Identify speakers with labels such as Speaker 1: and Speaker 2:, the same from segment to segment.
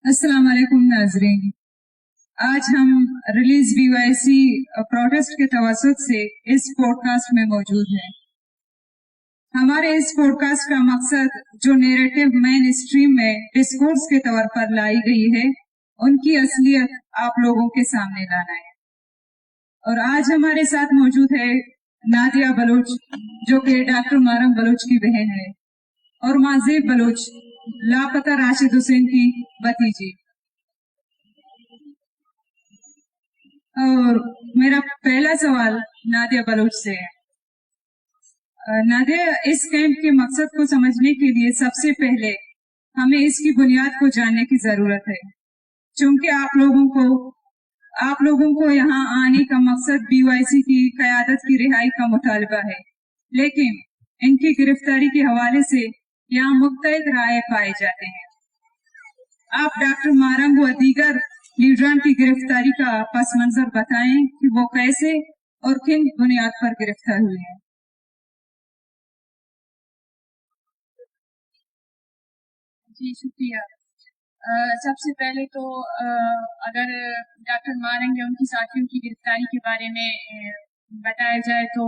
Speaker 1: अस्सलाम वालेकुम नाजरीन। आज हम रिलीज BYC प्रोटेस्ट के तवसत से इस पॉडकास्ट में मौजूद हैं। हमारे इस पॉडकास्ट का मकसद जो नैरेटिव मेन स्ट्रीम में डिस्कोर्स के तौर पर लाई गई है उनकी असलियत आप लोगों के सामने लाना है। और आज हमारे साथ मौजूद है नादिया बलोच जो कि डॉक्टर मारम बलोच की बहन है, और माज़ेब बलोच लापता राशिद हुसैन की भतीजी। और मेरा पहला सवाल नादिया बलोच से है। नादिया, इस कैंप के मकसद को समझने के लिए सबसे पहले हमें इसकी बुनियाद को जानने की जरूरत है, क्योंकि आप लोगों को यहाँ आने का मकसद BYC की क़यादत की रिहाई का मुतालबा है, लेकिन इनकी गिरफ्तारी के हवाले से यहाँ मुख्तलिफ राय पाए जाते हैं। आप डॉक्टर मारंग व दीगर लीडरान की गिरफ्तारी का पस मंजर बताएं कि वो कैसे और किन बुनियाद पर गिरफ्तार हुए हैं।
Speaker 2: जी शुक्रिया। सबसे पहले तो अगर डॉक्टर मारंग या उनकी साथियों की गिरफ्तारी के बारे में बताया जाए तो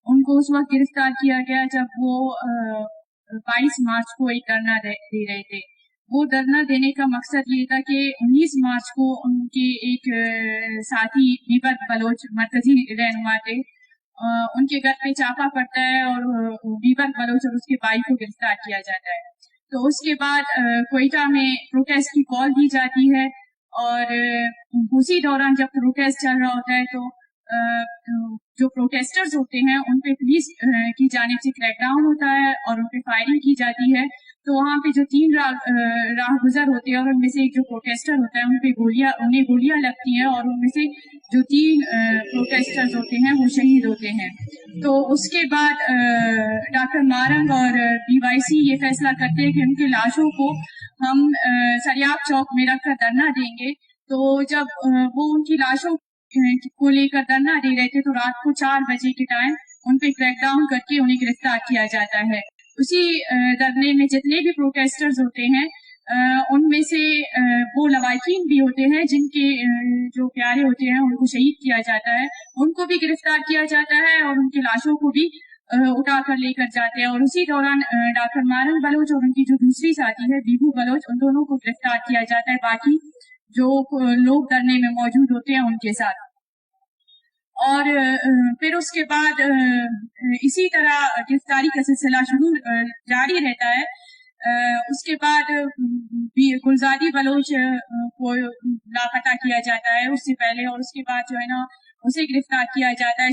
Speaker 2: उनको उस वक्त गिरफ्तार किया गया जब वो 22 मार्च को एक धरना दे रहे थे। वो धरना देने का मकसद ये था कि 19 मार्च को उनके एक साथी विपत बलोच मरकजी रहनुमा थे, उनके घर पे छापा पड़ता है और विपत बलोच और उसके भाई को गिरफ्तार किया जाता है। तो उसके बाद कोयटा में प्रोटेस्ट की कॉल दी जाती है और उसी दौरान जब प्रोटेस्ट चल रहा होता है तो जो प्रोटेस्टर्स होते हैं उन पे पुलिस की जानिब से क्रैकडाउन होता है और उन पे फायरिंग की जाती है। तो वहाँ पे जो 3 राहगुजर होते हैं और उनमें से एक जो प्रोटेस्टर होता है उन्हें गोलियां लगती हैं और उनमें से जो 3 प्रोटेस्टर्स होते हैं वो शहीद होते हैं। तो उसके बाद डॉक्टर मारंग और BYC ये फैसला करते हैं कि उनकी लाशों को हम सरियाब चौक में रखकर धरना देंगे। तो जब वो उनकी लाशों को लेकर धरना दे रहे थे तो रात को 4 बजे के टाइम उन पे क्रैकडाउन करके उन्हें गिरफ्तार किया जाता है। उसी धरने में जितने भी प्रोटेस्टर्स होते हैं उनमें से वो लवाकिन भी होते हैं जिनके जो प्यारे होते हैं उनको शहीद किया जाता है, उनको भी गिरफ्तार किया जाता है और उनकी लाशों को भी उठा कर लेकर जाते हैं। और उसी दौरान डॉक्टर मारंग बलोच और उनकी जो दूसरी साथी है बीबू बलोच, उन दोनों को गिरफ्तार किया जाता है बाकी जो लोग धरने में मौजूद होते हैं उनके साथ। और फिर उसके बाद इसी तरह गिरफ्तारी का सिलसिला जारी रहता है। उसके बाद गुलजारी बलोच को लापता किया जाता है उससे पहले, और उसके बाद जो है ना उसे गिरफ्तार किया जाता है।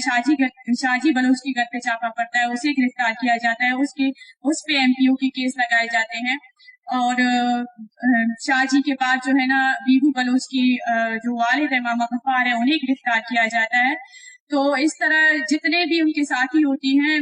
Speaker 2: शाजी बलोच के घर पे छापा पड़ता है, उसे गिरफ्तार किया जाता है। उस पे MPO के केस लगाए जाते हैं। और शाहजी के बाद जो है ना बीबू बलोच की जो वालिद है मामा गफ्फार है उन्हें गिरफ्तार किया जाता है। तो इस तरह जितने भी उनके साथी होती हैं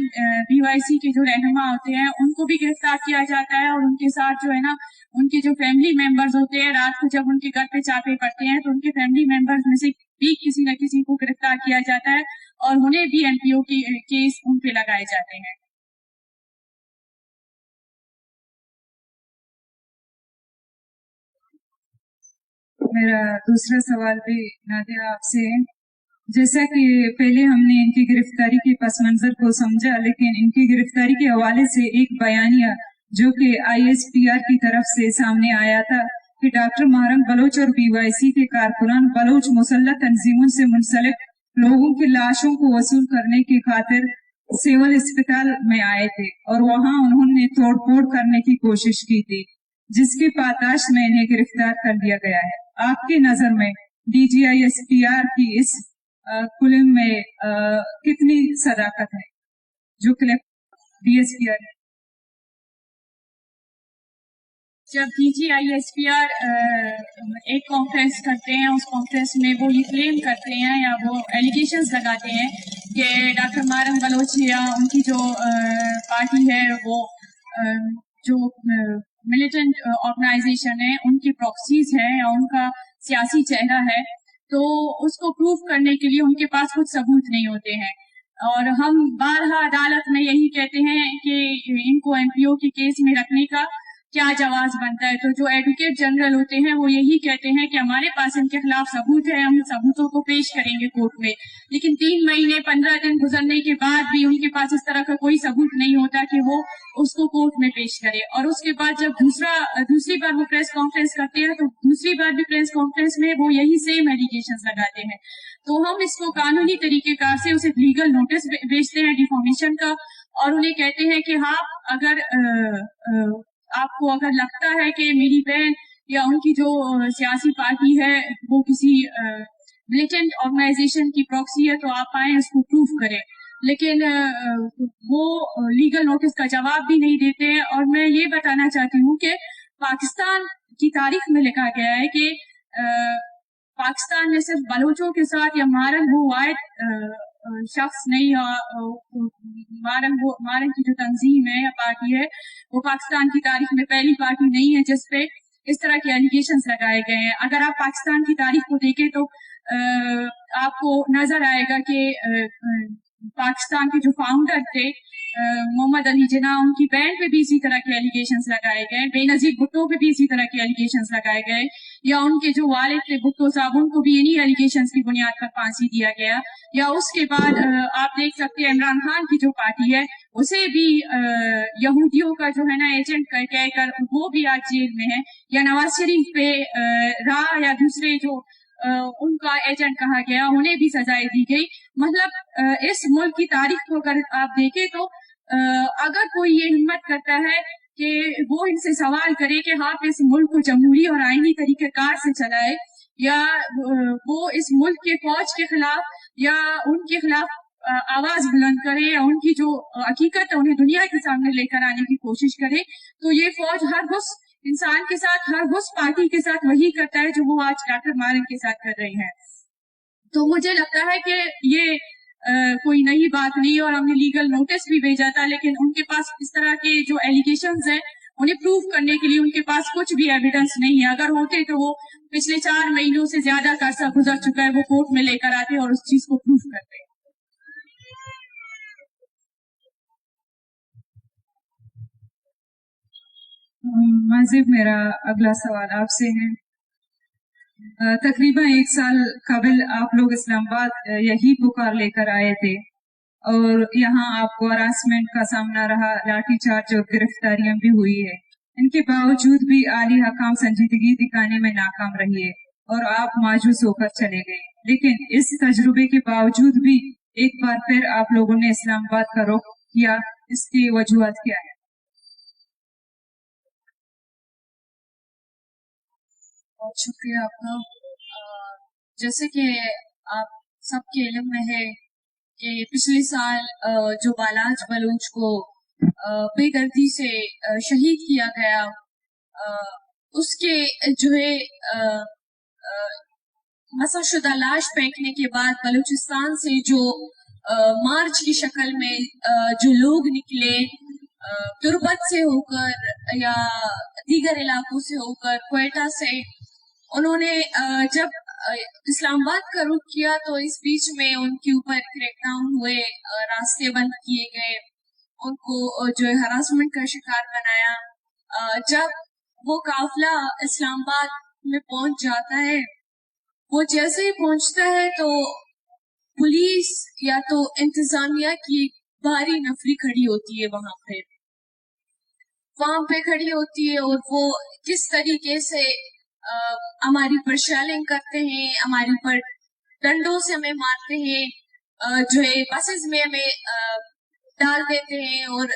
Speaker 2: BYC के जो रहनुमा होते हैं उनको भी गिरफ्तार किया जाता है। और उनके साथ जो है ना उनके जो फैमिली मेंबर्स होते हैं, रात को जब उनके घर पे छापे पड़ते हैं तो उनके फैमिली मेंबर्स में से भी किसी न किसी को गिरफ्तार किया जाता है और उन्हें भी MPO की केस उन पे लगाए जाते हैं।
Speaker 1: मेरा दूसरा सवाल भी नादिया आपसे है। जैसा कि पहले हमने इनकी गिरफ्तारी के पस मंजर को समझा, लेकिन इनकी गिरफ्तारी के हवाले से एक बयानिया जो कि ISPR की तरफ से सामने आया था कि डॉक्टर मारंग बलोच और BYC के कारकुनान बलोच मुसल्लह तंजीमों से मुंसलिक लोगों की लाशों को वसूल करने की खातिर सिविल अस्पताल में आए थे और वहां उन्होंने तोड़फोड़ करने की कोशिश की थी, जिसकी पाताश में इन्हें गिरफ्तार कर लिया गया है। आपकी नजर में DGISPR की इस क्लेम में कितनी सदाकत है जो क्लेम DSPR है?
Speaker 2: जब DGISPR एक कॉन्फ्रेंस करते हैं, उस कॉन्फ्रेंस में वो ये क्लेम करते हैं या वो एलिगेशंस लगाते हैं कि डॉक्टर मारंग बलोच या उनकी जो पार्टी है वो जो मिलिटेंट ऑर्गेनाइजेशन है उनकी प्रॉक्सीज है या उनका सियासी चेहरा है, तो उसको प्रूफ करने के लिए उनके पास कुछ सबूत नहीं होते हैं। और हम बारहा अदालत में यही कहते हैं कि इनको MPO के केस में रखने का क्या जवाब बनता है। तो जो एडवोकेट जनरल होते हैं वो यही कहते हैं कि हमारे पास इनके खिलाफ सबूत है, हम सबूतों को पेश करेंगे कोर्ट में, लेकिन 3 महीने 15 दिन गुजरने के बाद भी उनके पास इस तरह का कोई सबूत नहीं होता कि वो उसको कोर्ट में पेश करे। और उसके बाद जब दूसरी बार वो प्रेस कॉन्फ्रेंस करते हैं तो दूसरी बार भी प्रेस कॉन्फ्रेंस में वो यही सेम एलिगेशंस लगाते हैं। तो हम इसको कानूनी तरीकेकार से उसे लीगल नोटिस भेजते हैं डिफॉर्मेशन का, और उन्हें कहते हैं कि हाँ, अगर आपको अगर लगता है कि मेरी बहन या उनकी जो सियासी पार्टी है वो किसी मिलिटेंट ऑर्गेनाइजेशन की प्रॉक्सी है तो आप आए उसको प्रूफ करें, लेकिन वो लीगल नोटिस का जवाब भी नहीं देते हैं। और मैं ये बताना चाहती हूँ कि पाकिस्तान की तारीख में लिखा गया है कि पाकिस्तान में सिर्फ बलोचों के साथ या मारन वो वायद शख्स नहीं, मारन की जो तंजीम है या पार्टी है वो पाकिस्तान की तारीख में पहली पार्टी नहीं है जिस पे इस तरह के एलिगेशंस लगाए गए हैं। अगर आप पाकिस्तान की तारीख को देखें तो आपको नजर आएगा कि पाकिस्तान के जो फाउंडर थे मोहम्मद अली जिन्ना, उनकी बहन पे भी इसी तरह के एलिगेशंस लगाए गए, बेनजीर भुट्टो पे भी इसी तरह के एलिगेशंस लगाए गए, या उनके जो वालिद थे भुट्टो साहब उनको भी इन्हीं एलिगेशंस की बुनियाद पर फांसी दिया गया। या उसके बाद आप देख सकते हैं इमरान खान की जो पार्टी है उसे भी यहूदियों का जो है ना एजेंट कहकर वो भी आज जेल में है, या नवाज शरीफ पे राह या दूसरे जो उनका एजेंट कहा गया उन्हें भी सजाएं दी गई। मतलब इस मुल्क की तारीख को अगर आप देखें तो अगर कोई ये हिम्मत करता है कि वो इनसे सवाल करे कि आप इस मुल्क को जमहूरी और आईनी तरीकेकार से चलाए, या वो इस मुल्क के फौज के खिलाफ या उनके खिलाफ आवाज बुलंद करे या उनकी जो हकीकत है उन्हें दुनिया के सामने लेकर आने की कोशिश करे, तो ये फौज हर उस इंसान के साथ, हर उस पार्टी के साथ वही करता है जो वो आज डॉक्टर मारन के साथ कर रही है। तो मुझे लगता है कि ये कोई नई बात नहीं, और हमने लीगल नोटिस भी भेजा था, लेकिन उनके पास इस तरह के जो एलिगेशंस हैं उन्हें प्रूव करने के लिए उनके पास कुछ भी एविडेंस नहीं है। अगर होते तो वो पिछले 4 महीनों से ज्यादा का अरसा गुजर चुका है, वो कोर्ट में लेकर आते और उस चीज को प्रूव करते।
Speaker 1: मजीद मेरा अगला सवाल आपसे है। तकरीबन 1 साल कबल आप लोग इस्लामाबाद यही पुकार लेकर आए थे और यहाँ आपको हरासमेंट का सामना रहा, लाठीचार्ज और गिरफ्तारियां भी हुई है। इनके बावजूद भी आली हकाम संजीदगी दिखाने में नाकाम रही है और आप मायूस होकर चले गए। लेकिन इस तजुर्बे के बावजूद भी एक बार फिर आप लोगों ने इस्लामाबाद का रुख किया, इसकी वजूहत क्या है?
Speaker 2: बहुत शुक्रिया आपका। जैसे कि आप सबके इल्म में है कि पिछले साल जो बालाज बलूच को बेदर्दी से शहीद किया गया, उसके जो है मसाशुदा लाश फेंकने के बाद बलूचिस्तान से जो मार्च की शक्ल में जो लोग निकले तुर्बत से होकर या दीगर इलाकों से होकर क्वेटा से, उन्होंने जब इस्लामाबाद का रुख किया तो इस बीच में उनके ऊपर क्रैकडाउन हुए, रास्ते बंद किए गए, उनको जो है हरासमेंट का शिकार बनाया। जब वो काफिला इस्लामाबाद में पहुंच जाता है, वो जैसे ही पहुंचता है तो पुलिस या तो इंतजामिया की भारी नफरी खड़ी होती है वहां पे खड़ी होती है, और वो किस तरीके से हमारी पर शेलिंग करते हैं, हमारी पर डंडों से हमें मारते हैं, जो है बसेस में हमें डाल देते हैं, और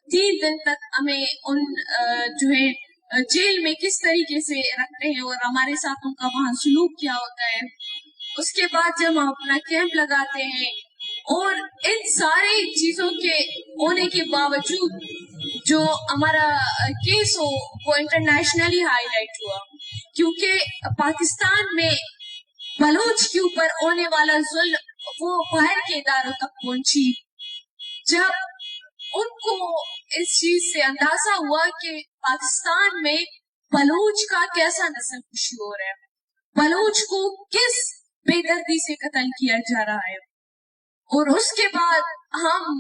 Speaker 2: 3 दिन तक हमें उन जो है जेल में किस तरीके से रखते हैं और हमारे साथ उनका वहां सलूक क्या होता है। उसके बाद जब हम अपना कैंप लगाते हैं, और इन सारी चीजों के होने के बावजूद जो हमारा केस हो वो इंटरनेशनली हाईलाइट हुआ, क्योंकि पाकिस्तान में बलूच के ऊपर होने वाला जुल्म वो बाहर के इदारों तक पहुंची। जब उनको इस चीज से अंदाजा हुआ कि पाकिस्तान में बलूच का कैसा नस्ल खुशी हो रहा है, बलूच को किस बेदर्दी से कत्ल किया जा रहा है, और उसके बाद हम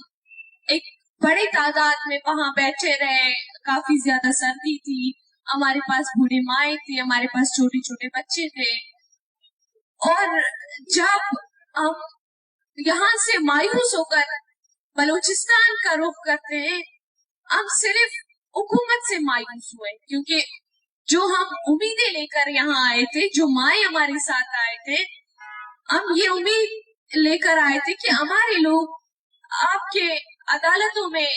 Speaker 2: एक बड़ी तादाद में वहां बैठे रहे, काफी ज्यादा सर्दी थी, हमारे पास बूढ़े माए थे, हमारे पास छोटे छोटे बच्चे थे। और जब हम यहाँ से मायूस होकर बलूचिस्तान का रुख करते हैं, हम सिर्फ हुकूमत से मायूस हुए, क्योंकि जो हम उम्मीदें लेकर यहाँ आए थे, जो माए हमारे साथ आए थे, हम ये उम्मीद लेकर आए थे कि हमारे लोग आपके अदालतों में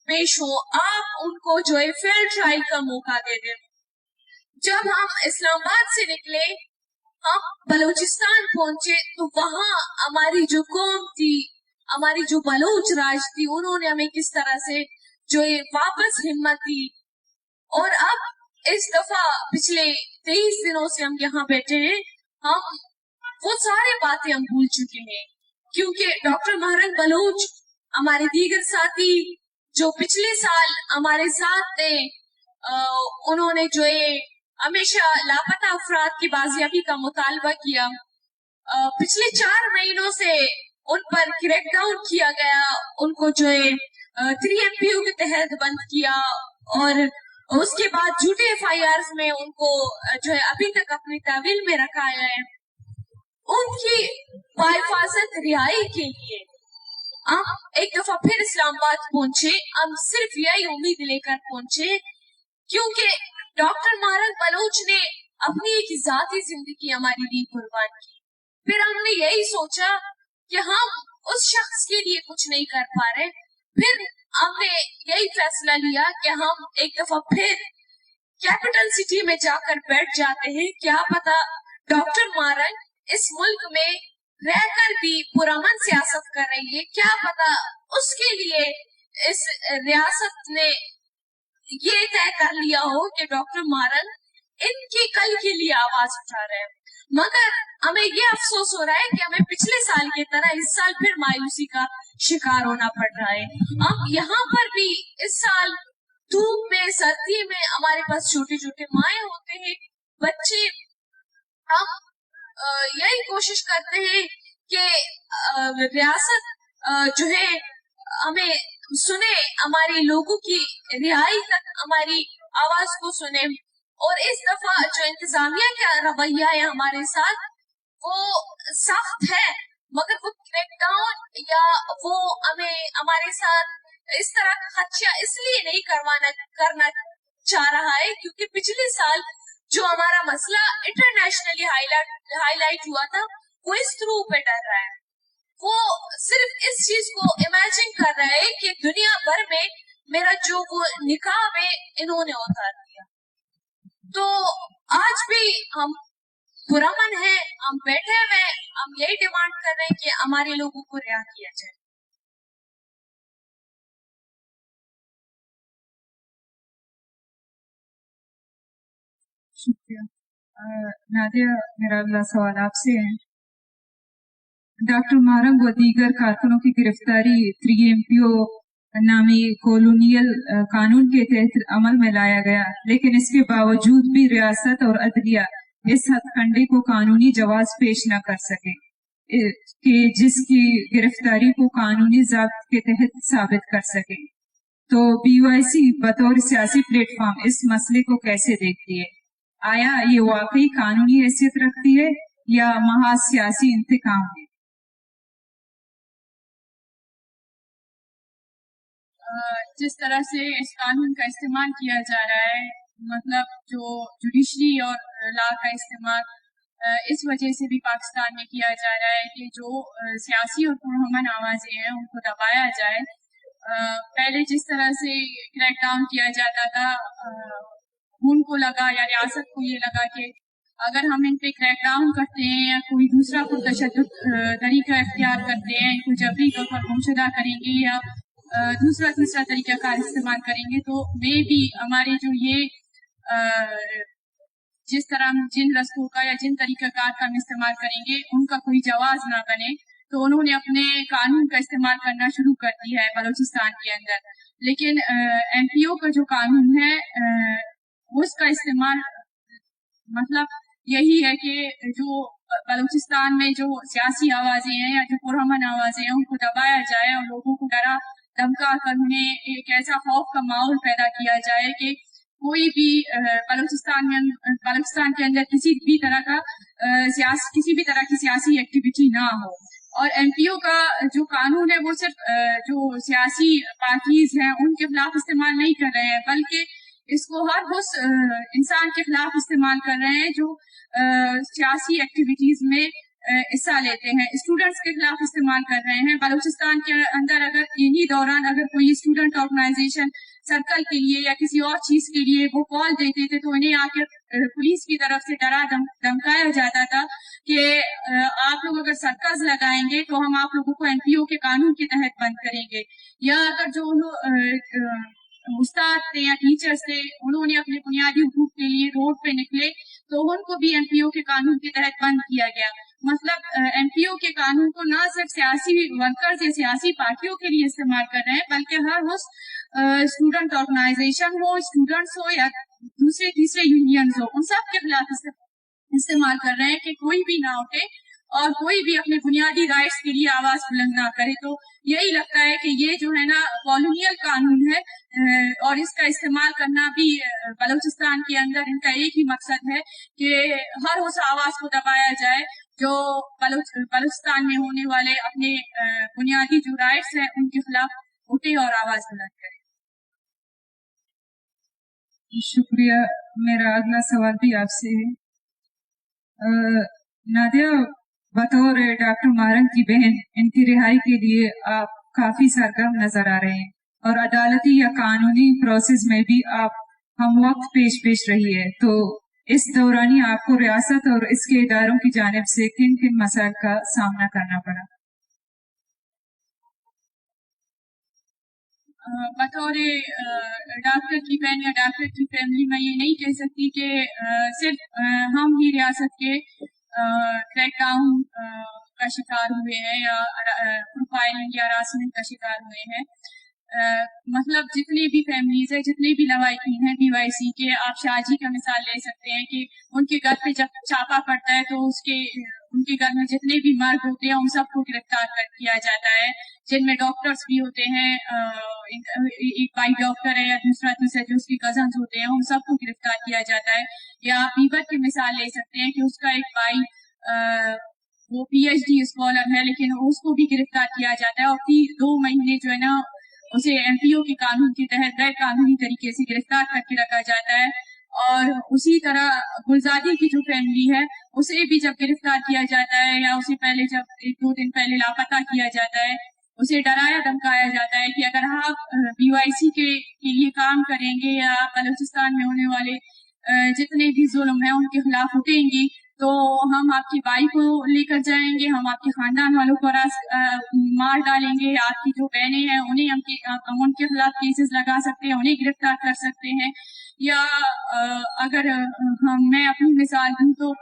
Speaker 2: पेश हो, आप उनको जो है फेयर ट्रायल का मौका दे दें। जब हम इस्लामाबाद से निकले, हम बलूचिस्तान पहुंचे, तो वहाँ हमारी जो कौम थी, हमारी जो बलूच राज थी, उन्होंने हमें किस तरह से जो ये वापस हिम्मत दी। और अब इस दफा पिछले 23 दिनों से हम यहाँ बैठे हैं, हम वो सारी बातें हम भूल चुके हैं, क्योंकि डॉक्टर महरंग बलूच, हमारे दीगर साथी जो पिछले साल हमारे साथ थे, उन्होंने जो है हमेशा लापता अफराद की बाजियाबी का मुतालबा किया। पिछले 4 महीनों से उन पर क्रैकडाउन किया गया, उनको जो है 3MPO के तहत बंद किया, और उसके बाद झूठे FIRs में उनको जो है अभी तक अपनी तहवील में रखा है। उनकी बाहिफाजत रिहाई के लिए हम एक दफा फिर इस्लामाबाद पहुंचे। हम सिर्फ यही उम्मीद लेकर पहुंचे, क्योंकि डॉक्टर महरंग बलूच ने अपनी एक जाती जिंदगी हमारी लिए कुर्बान की। फिर हमने यही सोचा कि हम उस शख्स के लिए कुछ नहीं कर पा रहे। फिर हमने यही फैसला लिया कि हम एक दफा फिर कैपिटल सिटी में जाकर बैठ जाते हैं। क्या पता डॉक्टर महरंग इस मुल्क में रहकर भी पुरअमन सियासत कर रही है, क्या पता उसके लिए इस रियासत ने ये तय कर लिया हो कि डॉक्टर महरंग इनके कल के लिए आवाज उठा रहे हैं। मगर हमें ये अफसोस हो रहा है कि हमें पिछले साल की तरह इस साल फिर मायूसी का शिकार होना पड़ रहा है। हम यहाँ पर भी इस साल धूप में, सर्दी में हमारे पास छोटे छोटे माए होते हैं, बच्चे। हम यही कोशिश करते हैं कि रियासत जो है हमें सुने, हमारे लोगों की रिहाई तक हमारी आवाज को सुने। और इस दफा जो इंतजामिया का रवैया है हमारे साथ, वो सख्त है, मगर वो क्रैकडाउन या वो हमें हमारे साथ इस तरह का खदशा इसलिए नहीं करना चाह रहा है, क्योंकि पिछले साल जो हमारा मसला इंटरनेशनली हाईलाइट हुआ था, वो इस थ्रू पे डर रहा है। वो सिर्फ इस चीज को इमेजिन कर रहा है कि दुनिया भर में मेरा जो वो निकाब है इन्होंने उतार दिया। तो आज भी हम पुरअमन है, हम बैठे हुए, हम यही डिमांड कर रहे हैं कि हमारे लोगों को रिहा किया जाए।
Speaker 1: शुक्रिया। नादिया, मेरा अगला सवाल आपसे है। डॉक्टर महरंग व दीगर कारकुनों की गिरफ्तारी 3MPO नामी कॉलोनियल कानून के तहत अमल में लाया गया, लेकिन इसके बावजूद भी रियासत और अदलिया इस हथकंडे को कानूनी जवाब पेश न कर सके कि जिसकी गिरफ्तारी को कानूनी ज़ाब्त के तहत साबित कर सके। तो BOIC बतौर सियासी प्लेटफॉर्म इस मसले को कैसे देखती है? आया ये वाकई कानूनी हैसियत रखती है या महज सियासी इंतकाम है?
Speaker 2: जिस तरह से इस कानून का इस्तेमाल किया जा रहा है, मतलब जो जुडिशरी और लॉ का इस्तेमाल इस वजह से भी पाकिस्तान में किया जा रहा है कि जो सियासी और पुरअमन आवाजें हैं उनको दबाया जाए। पहले जिस तरह से क्रैकडाउन किया जाता था, उनको लगा या रियासत को ये लगा कि अगर हम इन पे क्रैकडाउन करते हैं या कोई दूसरा पुरतशद्दुद तरीका इख्तियार करते हैं, इनको जबरी तौर पर गुमशुदा करेंगे या दूसरा तीसरा तरीका कार इस्तेमाल करेंगे, तो मे भी हमारे जो ये जिस तरह हम जिन रस्तों का या जिन तरीका कार का हम इस्तेमाल करेंगे उनका कोई जवाब ना बने। तो उन्होंने अपने कानून का इस्तेमाल करना शुरू कर दिया है बलूचिस्तान के अंदर। लेकिन MPO का जो कानून है उसका इस्तेमाल मतलब यही है कि जो बलूचिस्तान में जो सियासी आवाजें हैं या जो पुरअमन आवाजें हैं उनको दबाया जाए और लोगों को डरा धमका कर उन्हें एक ऐसा खौफ का माहौल पैदा किया जाए कि कोई भी बलूचिस्तान के अंदर किसी भी तरह की सियासी एक्टिविटी ना हो। और एमपीओ का जो कानून है वो सिर्फ जो सियासी पार्टीज हैं उनके खिलाफ इस्तेमाल नहीं कर रहे हैं, बल्कि इसको हर उस इंसान के खिलाफ इस्तेमाल कर रहे हैं जो सियासी एक्टिविटीज में हिस्सा लेते हैं। स्टूडेंट्स के खिलाफ इस्तेमाल कर रहे हैं। बलूचिस्तान के अंदर अगर इन्हीं दौरान अगर कोई स्टूडेंट ऑर्गेनाइजेशन सर्कल के लिए या किसी और चीज के लिए वो कॉल देते थे तो इन्हें आके पुलिस की तरफ से डरा धमकाया जाता था कि आप लोग अगर सर्कल्स लगाएंगे तो हम आप लोगों को एनपीओ के कानून के तहत बंद करेंगे, या अगर जो उस्ताद थे या टीचर्स थे उन्होंने अपने बुनियादी हुकूक के लिए रोड पे निकले तो उनको भी एमपीओ के कानून के तहत बंद किया गया। मतलब एमपीओ के कानून को न सिर्फ सियासी वर्कर्स या सियासी पार्टियों के लिए इस्तेमाल कर रहे हैं, बल्कि हर उस स्टूडेंट ऑर्गेनाइजेशन हो, स्टूडेंट्स हो या दूसरे तीसरे यूनियंस हो, उन सब के खिलाफ इस्तेमाल कर रहे हैं कि कोई भी ना उठे और कोई भी अपने बुनियादी राइट्स के लिए आवाज बुलंद ना करे। तो यही लगता है कि ये जो है ना कॉलोनियल कानून है और इसका इस्तेमाल करना भी बलूचिस्तान के अंदर इनका एक ही मकसद है कि हर उस आवाज को दबाया जाए जो बलूचिस्तान में होने वाले अपने बुनियादी जो राइट्स हैं उनके खिलाफ उठे और आवाज बुलंद करे।
Speaker 1: शुक्रिया। मेरा अगला सवाल भी आपसे है। नादिया, बतौर डॉक्टर मारंग की बहन, इनकी रिहाई के लिए आप काफी सरगर्म नजर आ रहे हैं और अदालती या कानूनी प्रोसेस में भी आप हम वक्त पेश रही है। तो इस दौरान आपको रियासत और इसके इदारों की जानिब से किन किन मसाइल का सामना करना पड़ा?
Speaker 2: बतौर डॉक्टर की बहन या डॉक्टर की फैमिली में ये नहीं कह सकती कि सिर्फ हम ही रियासत के क्रैकडाउन का शिकार हुए हैं या प्रोफाइलिंग या हरासमेंट का शिकार हुए हैं। मतलब जितने भी फैमिलीज है, जितने भी लवाहिकीन हैं बीवाईसी के, आप शाहजी का मिसाल ले सकते हैं कि उनके घर पे जब छापा पड़ता है तो उनके घर में जितने भी मर्द होते हैं उन सबको गिरफ्तार किया जाता है, जिनमें डॉक्टर्स भी होते हैं, एक भाई डॉक्टर है या दूसरा तीसरा जो उसके कजन्स होते हैं उन सबको गिरफ्तार किया जाता है। या आप बीबर की मिसाल ले सकते हैं कि उसका एक भाई वो पीएचडी स्कॉलर है लेकिन उसको भी गिरफ्तार किया जाता है और 2 महीने जो है ना उसे एमपीओ के कानून के तहत गैर कानूनी तरीके से गिरफ्तार करके रखा जाता है। और उसी तरह गुलजादी की जो फैमिली है उसे भी जब गिरफ्तार किया जाता है या उसे पहले जब 1-2 दिन पहले लापता किया जाता है, उसे डराया धमकाया जाता है कि अगर आप बीवाईसी के लिए काम करेंगे या बलूचिस्तान में होने वाले जितने भी जुल्म है उनके खिलाफ उठेंगी तो हम आपकी बाई को लेकर जाएंगे, हम आपके खानदान वालों को मार डालेंगे, आपकी जो बहनें हैं उन्हें हम उनके खिलाफ केसेस लगा सकते हैं, उन्हें गिरफ्तार कर सकते हैं। या अगर मैं अपनी मिसाल दूं तो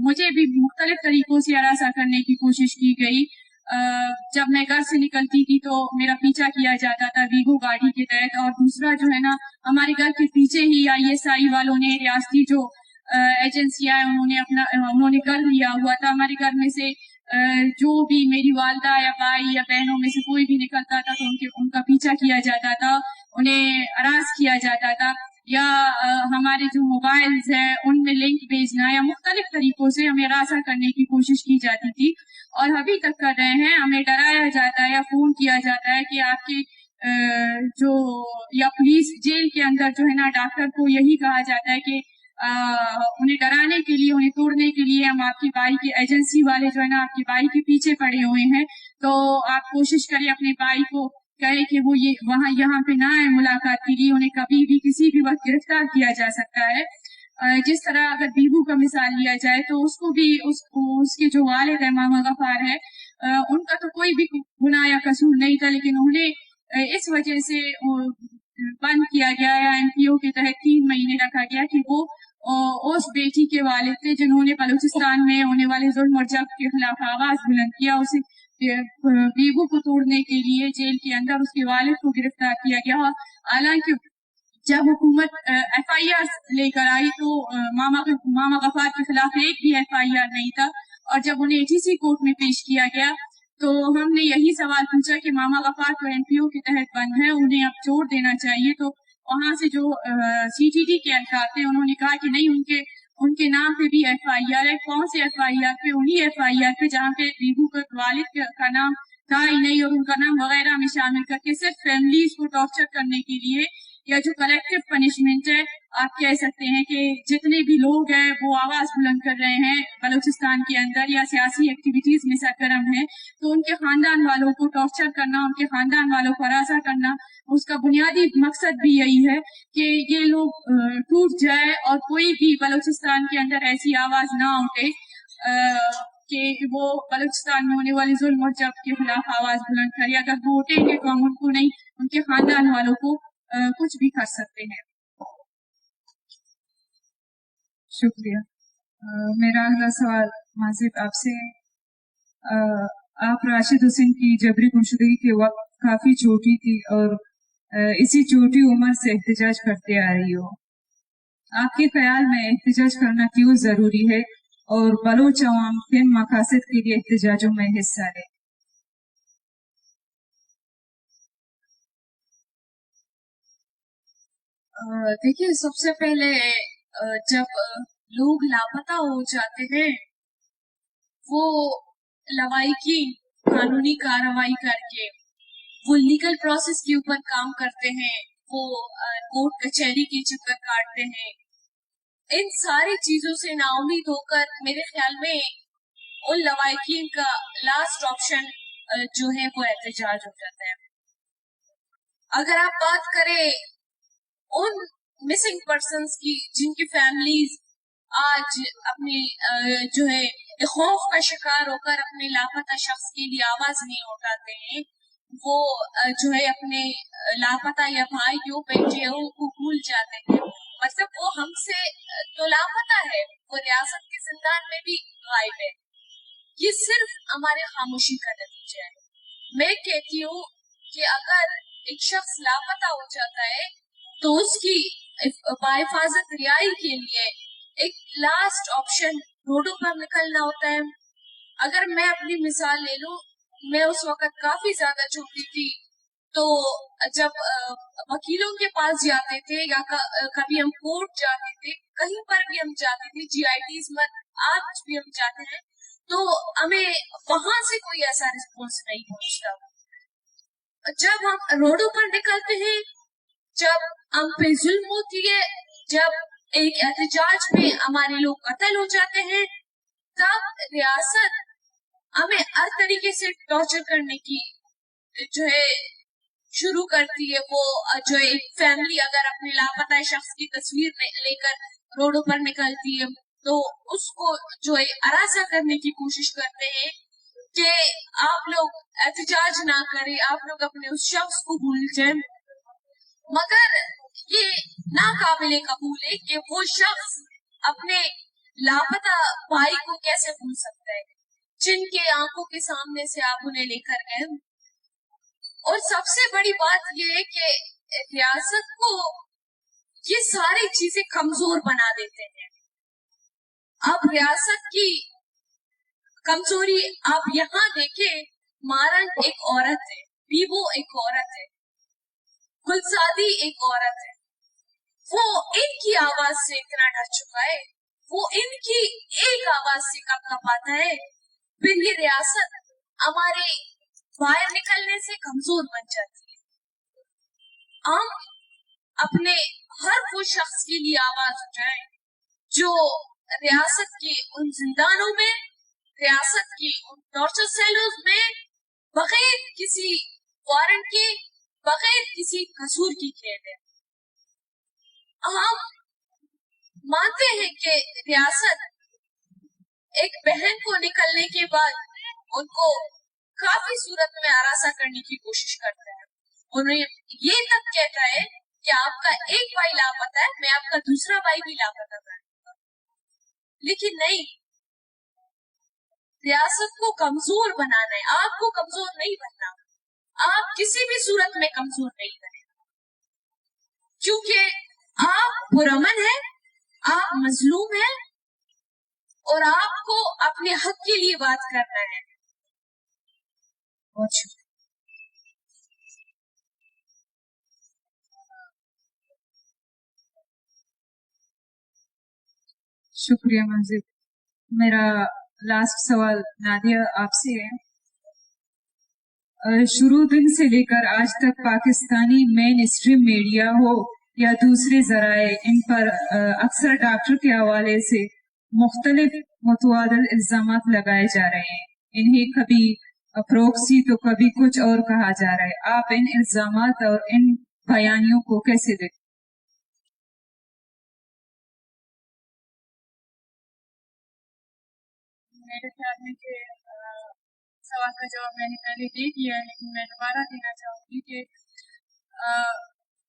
Speaker 2: मुझे भी मुख्तलिफ तरीकों से हरासा करने की कोशिश की गई। जब मैं घर से निकलती थी तो मेरा पीछा किया जाता था वीगो गाड़ी के तहत, और दूसरा जो है ना हमारे घर के पीछे ही आईएसआई वालों ने, रियासती जो एजेंसियां है उन्होंने कर लिया हुआ था। हमारे घर में से जो भी मेरी वालदा या भाई या बहनों में से कोई भी निकलता था तो उनका पीछा किया जाता था, उन्हें हरास किया जाता था। या हमारे जो मोबाइल्स है उनमें लिंक भेजना या मुख्तलिफ तरीकों से हमें हरासा करने की कोशिश की जाती थी और अभी तक कर रहे हैं। हमें डराया जाता है या फोन किया जाता है कि आपके जो या पुलिस जेल के अंदर जो है ना डॉक्टर को यही कहा जाता है कि उन्हें डराने के लिए, उन्हें तोड़ने के लिए हम आपकी बाई की एजेंसी वाले जो है ना आपकी बाई के पीछे पड़े हुए हैं, तो आप कोशिश करें अपने बाई को कहे कि वो यहाँ पे ना आए मुलाकात के लिए, उन्हें कभी भी किसी भी वक्त गिरफ्तार किया जा सकता है। जिस तरह अगर बीबू का मिसाल लिया जाए तो उसको भी उसके जो वालिद है मामा गफार है, उनका तो कोई भी गुनाह या कसूर नहीं था, लेकिन उन्हें इस वजह से बंद किया गया या एमपीओ के तहत 3 महीने रखा गया कि वो उस बेटी के वालिद थे जिन्होंने बलूचिस्तान में होने वाले जुल्म और जबर के खिलाफ आवाज बुलंद किया। उसे बीबू को तोड़ने के लिए जेल के अंदर उसके वालिद को गिरफ्तार किया गया। हालांकि जब हुकूमत एफआईआर लेकर आई तो मामा गफार के खिलाफ एक भी एफआईआर नहीं था, और जब उन्हें एटीसी कोर्ट में पेश किया गया तो हमने यही सवाल पूछा कि मामा गफार तो एनपीओ के तहत बंद है, उन्हें अब छोड़ देना चाहिए। तो वहां से जो सीटीटी के अहकाम थे उन्होंने कहा कि नहीं, उनके नाम पे भी एफआईआर है। कौन से एफआईआर पे? उन्हीं एफआईआर पे जहाँ पे बीबू के वालिद का नाम था ही नहीं और उनका नाम वगैरह में शामिल करके सिर्फ फैमिलीज को टॉर्चर करने के लिए, या जो कलेक्टिव पनिशमेंट है, आप कह सकते हैं कि जितने भी लोग हैं वो आवाज बुलंद कर रहे हैं बलूचिस्तान के अंदर या सियासी एक्टिविटीज में सरगर्म हैं, तो उनके खानदान वालों को टॉर्चर करना, उनके खानदान वालों को हरासा करना, उसका बुनियादी मकसद भी यही है कि ये लोग टूट जाए और कोई भी बलूचिस्तान के अंदर ऐसी आवाज ना उठे कि वो बलूचिस्तान में होने वाली जुल्म और जबर के खिलाफ आवाज बुलंद करे। अगर वो उठेंगे तो हम उनको नहीं, उनके खानदान वालों को कुछ भी कर सकते हैं।
Speaker 1: शुक्रिया। मेरा अगला सवाल माजिद आपसे है। आप राशिद हुसैन की जबरी गुमशुदगी के वक्त काफी छोटी थी और इसी छोटी उम्र से एहतजाज करते आ रही हो। आपके ख्याल में एहतजाज करना क्यों जरूरी है और बलोच अवाम किन मकासद के लिए एहतजाजों में हिस्सा ले?
Speaker 2: देखिए, सबसे पहले जब लोग लापता हो जाते हैं, वो लवाहिकी कानूनी कार्रवाई करके वो लीगल प्रोसेस के ऊपर काम करते हैं, वो कोर्ट कचहरी के चक्कर काटते हैं। इन सारी चीजों से नाउमीद होकर मेरे ख्याल में उन लवाहिकीन का लास्ट ऑप्शन जो है वो एहतजाज हो जाता है। अगर आप बात करें उन मिसिंग पर्सन्स की जिनकी फैमिलीज आज अपनी जो है खौफ का शिकार होकर अपने लापता शख्स के लिए आवाज नहीं उठाते हैं, वो जो है अपने लापता या भाइयों बेटियों को भूल जाते हैं। मतलब वो हमसे तो लापता है, वो रियासत के जिंदान में भी गायब है। ये सिर्फ हमारे खामोशी का नतीजा है। मैं कहती हूँ कि अगर एक शख्स लापता हो जाता है तो उसकी बाहिफाजत रिहाई के लिए एक लास्ट ऑप्शन रोडों पर निकलना होता है। अगर मैं अपनी मिसाल ले लूं, मैं उस वक्त काफी ज्यादा छोटी थी, तो जब वकीलों के पास जाते थे या कभी हम कोर्ट जाते थे, कहीं पर भी हम जाते थे, जीआईटीज में आज भी हम जाते हैं, तो हमें वहां से कोई ऐसा रिस्पॉन्स नहीं पहुंचता। जब हम रोडों पर निकलते हैं, जब हम पे जुल्म होती है, जब एक एहतजाज में हमारे लोग कत्ल हो जाते हैं, तब रियासत हमें हर तरीके से टॉर्चर करने की जो है शुरू करती है। वो जो है एक फैमिली अगर अपने लापता शख्स की तस्वीर लेकर रोडों पर निकलती है तो उसको जो है हरासा करने की कोशिश करते हैं कि आप लोग एहतजाज ना करें, आप लोग अपने उस शख्स को भूल जाएं। मगर ये नाकाबिले कबूल है कि वो शख्स अपने लापता भाई को कैसे भूल सकता है, जिनके आंखों के सामने से आप उन्हें लेकर गए। और सबसे बड़ी बात यह है कि रियासत को ये सारी चीजें कमजोर बना देते हैं। अब रियासत की कमजोरी आप यहाँ देखें, मारन एक औरत है, बीबो एक औरत है, गुलसादी एक औरत है, वो इनकी आवाज से इतना डर चुका है, वो इनकी एक आवाज से कपाता है, फिर ये रियासत हमारे बाहर निकलने से कमजोर बन जाती है। हम अपने हर वो शख्स के लिए आवाज उठाएं जो रियासत के उन जिंदानों में, रियासत की उन टॉर्चर सेलों में बगैर किसी वारंट के, बगैर किसी कसूर की कैद है। हम मानते हैं कि रियासत एक बहन को निकलने के बाद उनको काफी सूरत में हरासा करने की कोशिश करता है। उन्हें ये तक कहता है कि आपका एक भाई लापता है, मैं आपका दूसरा भाई भी लापता करूंगा। लेकिन नहीं, रियासत को कमजोर बनाना है, आपको कमजोर नहीं बनना। आप किसी भी सूरत में कमजोर नहीं बने, क्योंकि आप पुरअमन है, आप मजलूम है और आपको अपने हक के लिए बात करना है।
Speaker 1: بہت شکریہ. شکریہ منظر. میرا لاسٹ سوال نادیہ آپ سے ہے. شروع دن سے لے کر آج تک پاکستانی مین اسٹریم میڈیا ہو یا دوسرے ذرائع ان پر اکثر ڈاکٹر کے حوالے سے مختلف متبادل الزامات لگائے جا رہے ہیں. انہیں کبھی پروکسی تو کبھی کچھ اور کہا جا رہا ہے. آپ ان الزامات اور ان بیانیوں کو کیسے دیکھتے؟
Speaker 2: میرے خیال میں کہ سوال کا جواب میں نے پہلے دے دیا ہے، لیکن میں دوبارہ دینا چاہوں گی کہ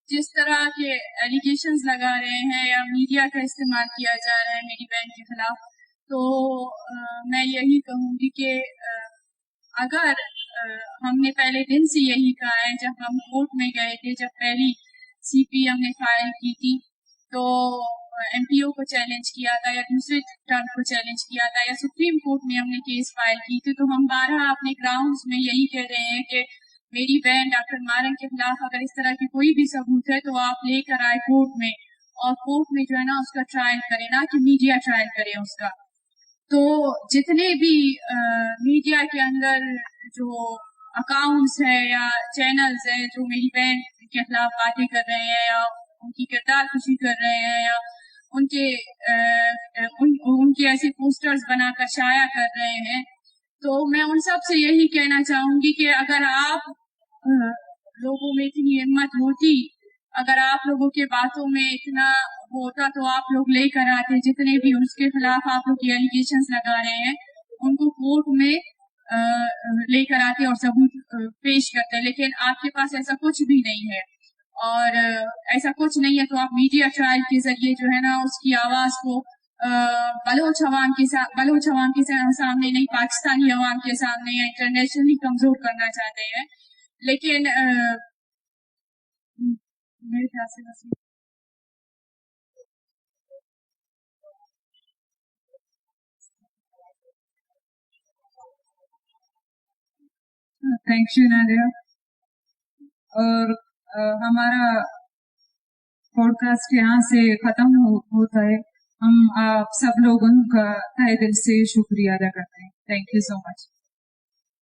Speaker 2: جس طرح کے ایلیگیشنز لگا رہے ہیں یا میڈیا کا استعمال کیا جا رہا ہے میری بہن کے خلاف، تو میں یہی کہوں گی کہ اگر ہم نے پہلے دن سے یہی کہا ہے، جب ہم کورٹ میں گئے تھے، جب پہلی سی پی ایم نے فائل کی تھی تو ایم پی او کو چیلنج کیا تھا یا دوسرے ٹرم کو چیلنج کیا تھا یا سپریم کورٹ میں ہم نے کیس فائل کی تھی، تو ہم بارہا اپنے گراؤنڈز میں یہی کہہ رہے ہیں کہ میری بہن ڈاکٹر مارنگ کے خلاف اگر اس طرح کی کوئی بھی ثبوت ہے تو آپ لے کر آئے کورٹ میں، اور کورٹ میں جو ہے نا اس کا ٹرائل کرے، نہ کہ میڈیا ٹرائل کرے اس کا. تو جتنے بھی میڈیا کے اندر جو اکاؤنٹس ہے یا چینلز ہیں جو میری بہن کے خلاف باتیں کر رہے ہیں یا ان کی کردار کشی کر رہے ہیں یا ان کے ایسے پوسٹرز بنا کر شائع کر رہے ہیں، تو میں ان سب سے یہی کہنا چاہوں گی کہ اگر آپ لوگوں میں اتنی ہمت ہوتی، اگر آپ لوگوں کے باتوں میں اتنا ہوتا تو آپ لوگ لے کر آتے، جتنے بھی اس کے خلاف آپ لوگ یہ ایلیگیشنز لگا رہے ہیں ان کو کورٹ میں لے کر آتے اور ثبوت پیش کرتے. لیکن آپ کے پاس ایسا کچھ بھی نہیں ہے، اور ایسا کچھ نہیں ہے تو آپ میڈیا ٹرائل کے ذریعے جو ہے نا اس کی آواز کو بلوچ عوام کے سامنے نہیں، پاکستانی عوام کے سامنے یا انٹرنیشنلی کمزور کرنا چاہتے ہیں. لیکن میرے خیال سے
Speaker 1: تھینک یو نادیہ. اور ہمارا پوڈ کاسٹ یہاں سے ختم ہوتا ہے. ہم آپ سب لوگوں کا تہہ دل سے شکریہ ادا کرتے ہیں. Thank you so much.